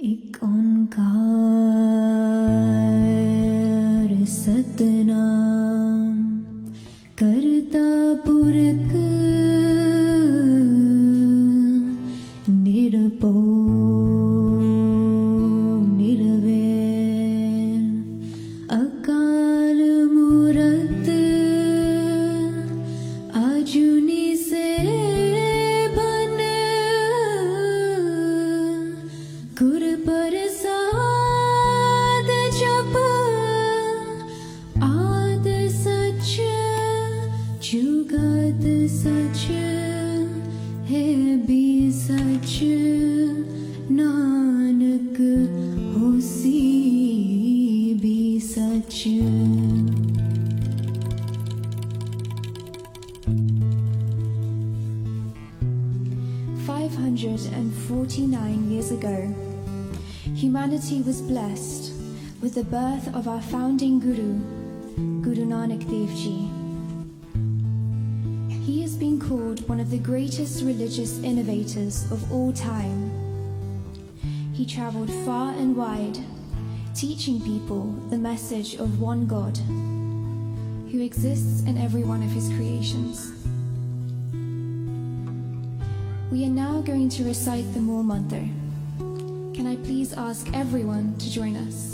एक ओंकार सतनाम करता पुरख निरपो निर्वैर अकाल मूरत आजुनी से बन गुर प्रसाद जप आद सच जुगत सच है भी सच नानक होसी भी सच। 549 years ago, humanity was blessed with the birth of our founding Guru, Guru Nanak Dev Ji. He has been called one of the greatest religious innovators of all time. He travelled far and wide, teaching people the message of one God, who exists in every one of his creations. We are now going to recite the Moor Mantra. Can I please ask everyone to join us?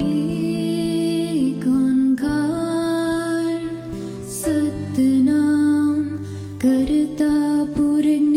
एक ओंकार सतनाम करता पुरख